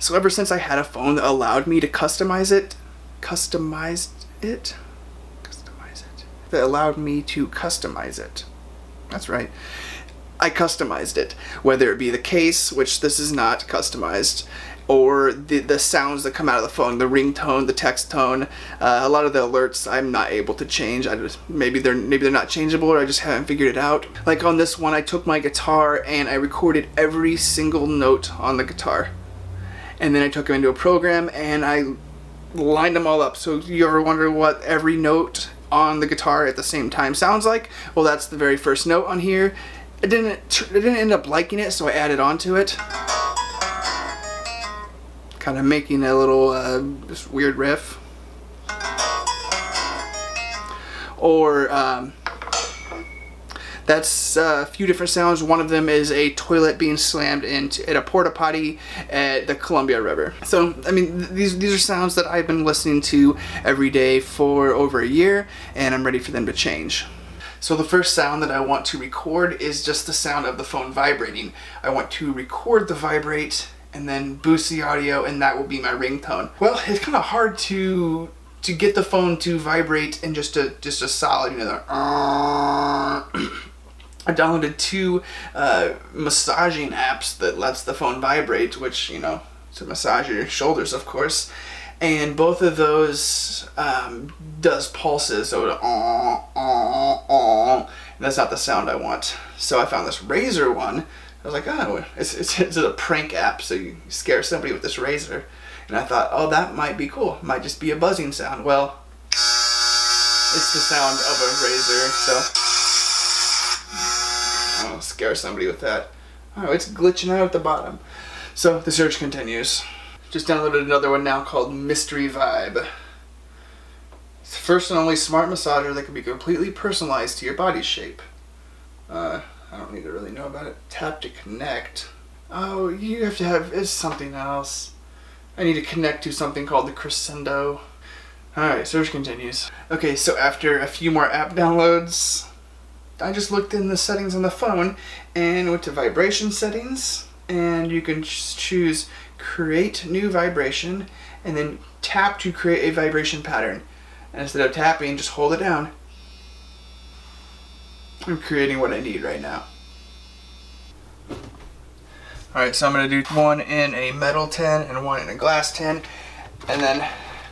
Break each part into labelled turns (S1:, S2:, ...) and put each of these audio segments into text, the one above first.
S1: So ever since I had a phone that allowed me to that allowed me to customize it. That's right. I customized it, whether it be the case, which this is not customized, or the sounds that come out of the phone, the ringtone, the text tone. A lot of the alerts I'm not able to change. Maybe they're not changeable, or I just haven't figured it out. Like on this one, I took my guitar and I recorded every single note on the guitar, and then I took them into a program and I lined them all up. So you ever wonder what every note on the guitar at the same time sounds like? Well, that's the very first note on here. I didn't end up liking it, so I added on to it, kind of making a little just weird riff. Or that's a few different sounds. One of them is a toilet being slammed at a porta potty at the Columbia River. So I mean, these are sounds that I've been listening to every day for over a year, and I'm ready for them to change. So the first sound that I want to record is just the sound of the phone vibrating. I want to record the vibrate and then boost the audio, and that will be my ringtone. Well, it's kind of hard to get the phone to vibrate in just a solid, you know, I downloaded 2 massaging apps that lets the phone vibrate, which, you know, to massage your shoulders, of course. And both of those does pulses, so that's not the sound I want. So I found this razor one. I was like, oh, it's a prank app, so you scare somebody with this razor. And I thought, oh, that might be cool. It might just be a buzzing sound. Well, it's the sound of a razor, so I'll scare somebody with that. Oh, it's glitching out at the bottom. So the search continues. Just downloaded another one now called Mystery Vibe. It's the first and only smart massager that can be completely personalized to your body shape. I don't need to really know about it. Tap to connect. Oh, you have to have, it's something else. I need to connect to something called the Crescendo. Alright, search continues. Okay, so after a few more app downloads, I just looked in the settings on the phone and went to vibration settings, and you can choose create new vibration and then tap to create a vibration pattern. And instead of tapping, just hold it down. I'm creating what I need right now. Alright, so I'm going to do one in a metal tin and one in a glass tin, and then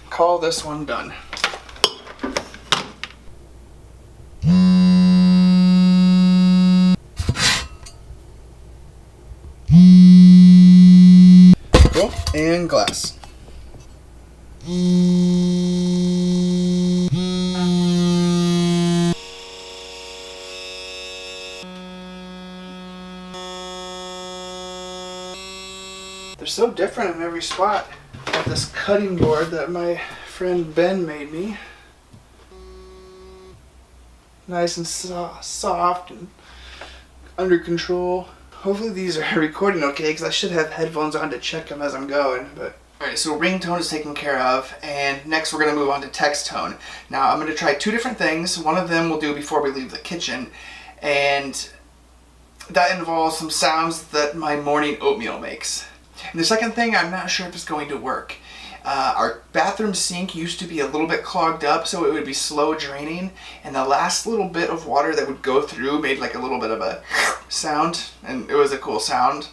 S1: call this one done. Cool, and glass. They're so different in every spot. I got this cutting board that my friend Ben made me. Nice and soft and under control. Hopefully these are recording okay, because I should have headphones on to check them as I'm going. But alright, so ringtone is taken care of, and next we're going to move on to text tone. Now I'm going to try 2 different things. One of them we'll do before we leave the kitchen, and that involves some sounds that my morning oatmeal makes. And the second thing, I'm not sure if it's going to work. Our bathroom sink used to be a little bit clogged up, so it would be slow draining, and the last little bit of water that would go through made like a little bit of a sound, and it was a cool sound.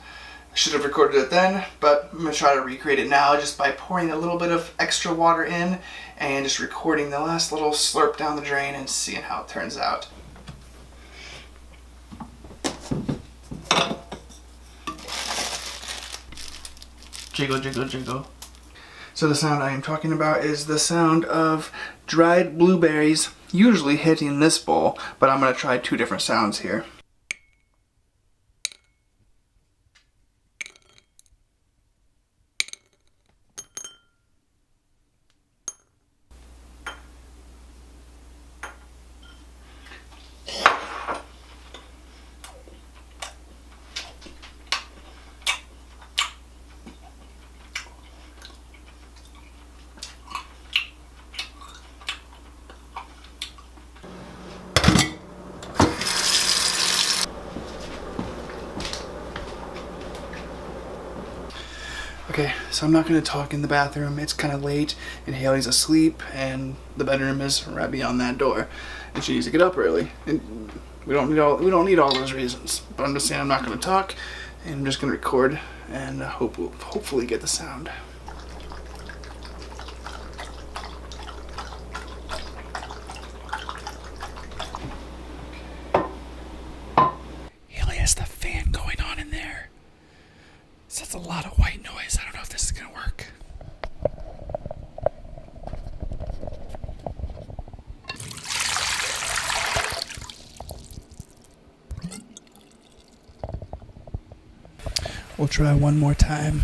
S1: I should have recorded it then, but I'm going to try to recreate it now just by pouring a little bit of extra water in and just recording the last little slurp down the drain and seeing how it turns out. Jiggle, jiggle, jiggle. So the sound I am talking about is the sound of dried blueberries, usually hitting this bowl, but I'm going to try 2 different sounds here. Okay, so I'm not going to talk in the bathroom. It's kind of late, and Haley's asleep, and the bedroom is right beyond that door, and she needs to get up early. And we don't need all those reasons. But I'm just saying I'm not going to talk, and I'm just going to record, and hopefully get the sound. Haley has the fan going on in there. So that's a lot of white noise. I don't know if this is going to work. We'll try one more time.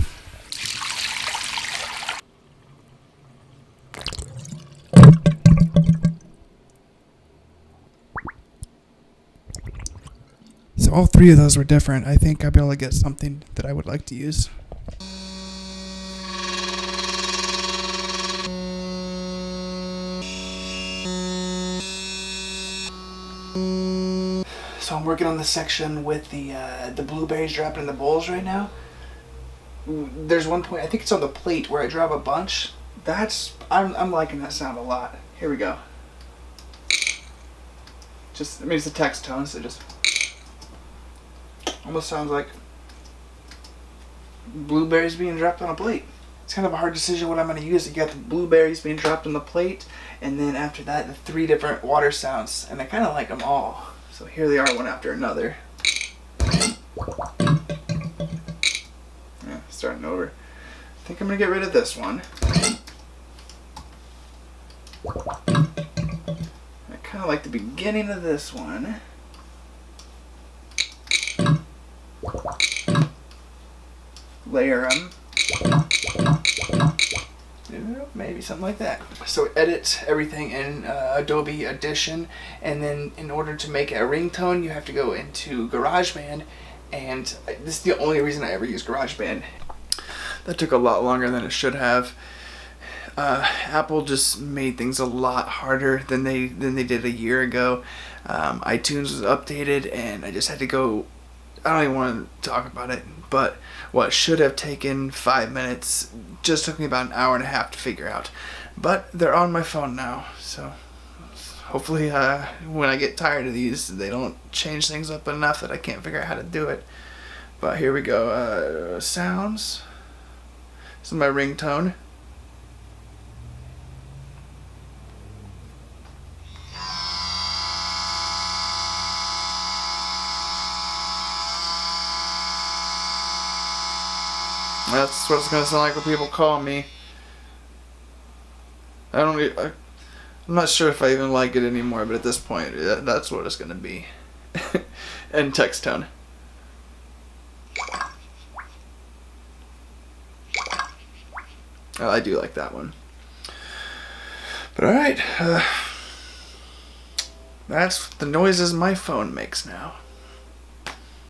S1: So all three of those were different. I think I'll be able to get something that I would like to use. So I'm working on the section with the blueberries dropping in the bowls right now. There's one point, I think it's on the plate, where I drop a bunch. I'm liking that sound a lot. Here we go. It's a text tone, so just almost sounds like blueberries being dropped on a plate. It's kind of a hard decision what I'm going to use. You got the blueberries being dropped on the plate, and then after that, the 3 different water sounds, and I kind of like them all. So here they are, one after another. Yeah, starting over. I think I'm going to get rid of this one. I kind of like the beginning of this one. Layer them. Maybe something like that. So edit everything in Adobe Audition, and then in order to make a ringtone, you have to go into GarageBand, and this is the only reason I ever use GarageBand. That took a lot longer than it should have. Apple just made things a lot harder than they did a year ago. iTunes was updated, and I just had to go. I don't even want to talk about it, but what should have taken 5 minutes just took me about an hour and a half to figure out. But they're on my phone now, so hopefully when I get tired of these, they don't change things up enough that I can't figure out how to do it. But here we go. Sounds. This is my ringtone. That's what it's gonna sound like when people call me. I'm not sure if I even like it anymore, but at this point, that's what it's gonna be. And text tone. Oh, I do like that one. But alright, that's the noises my phone makes now.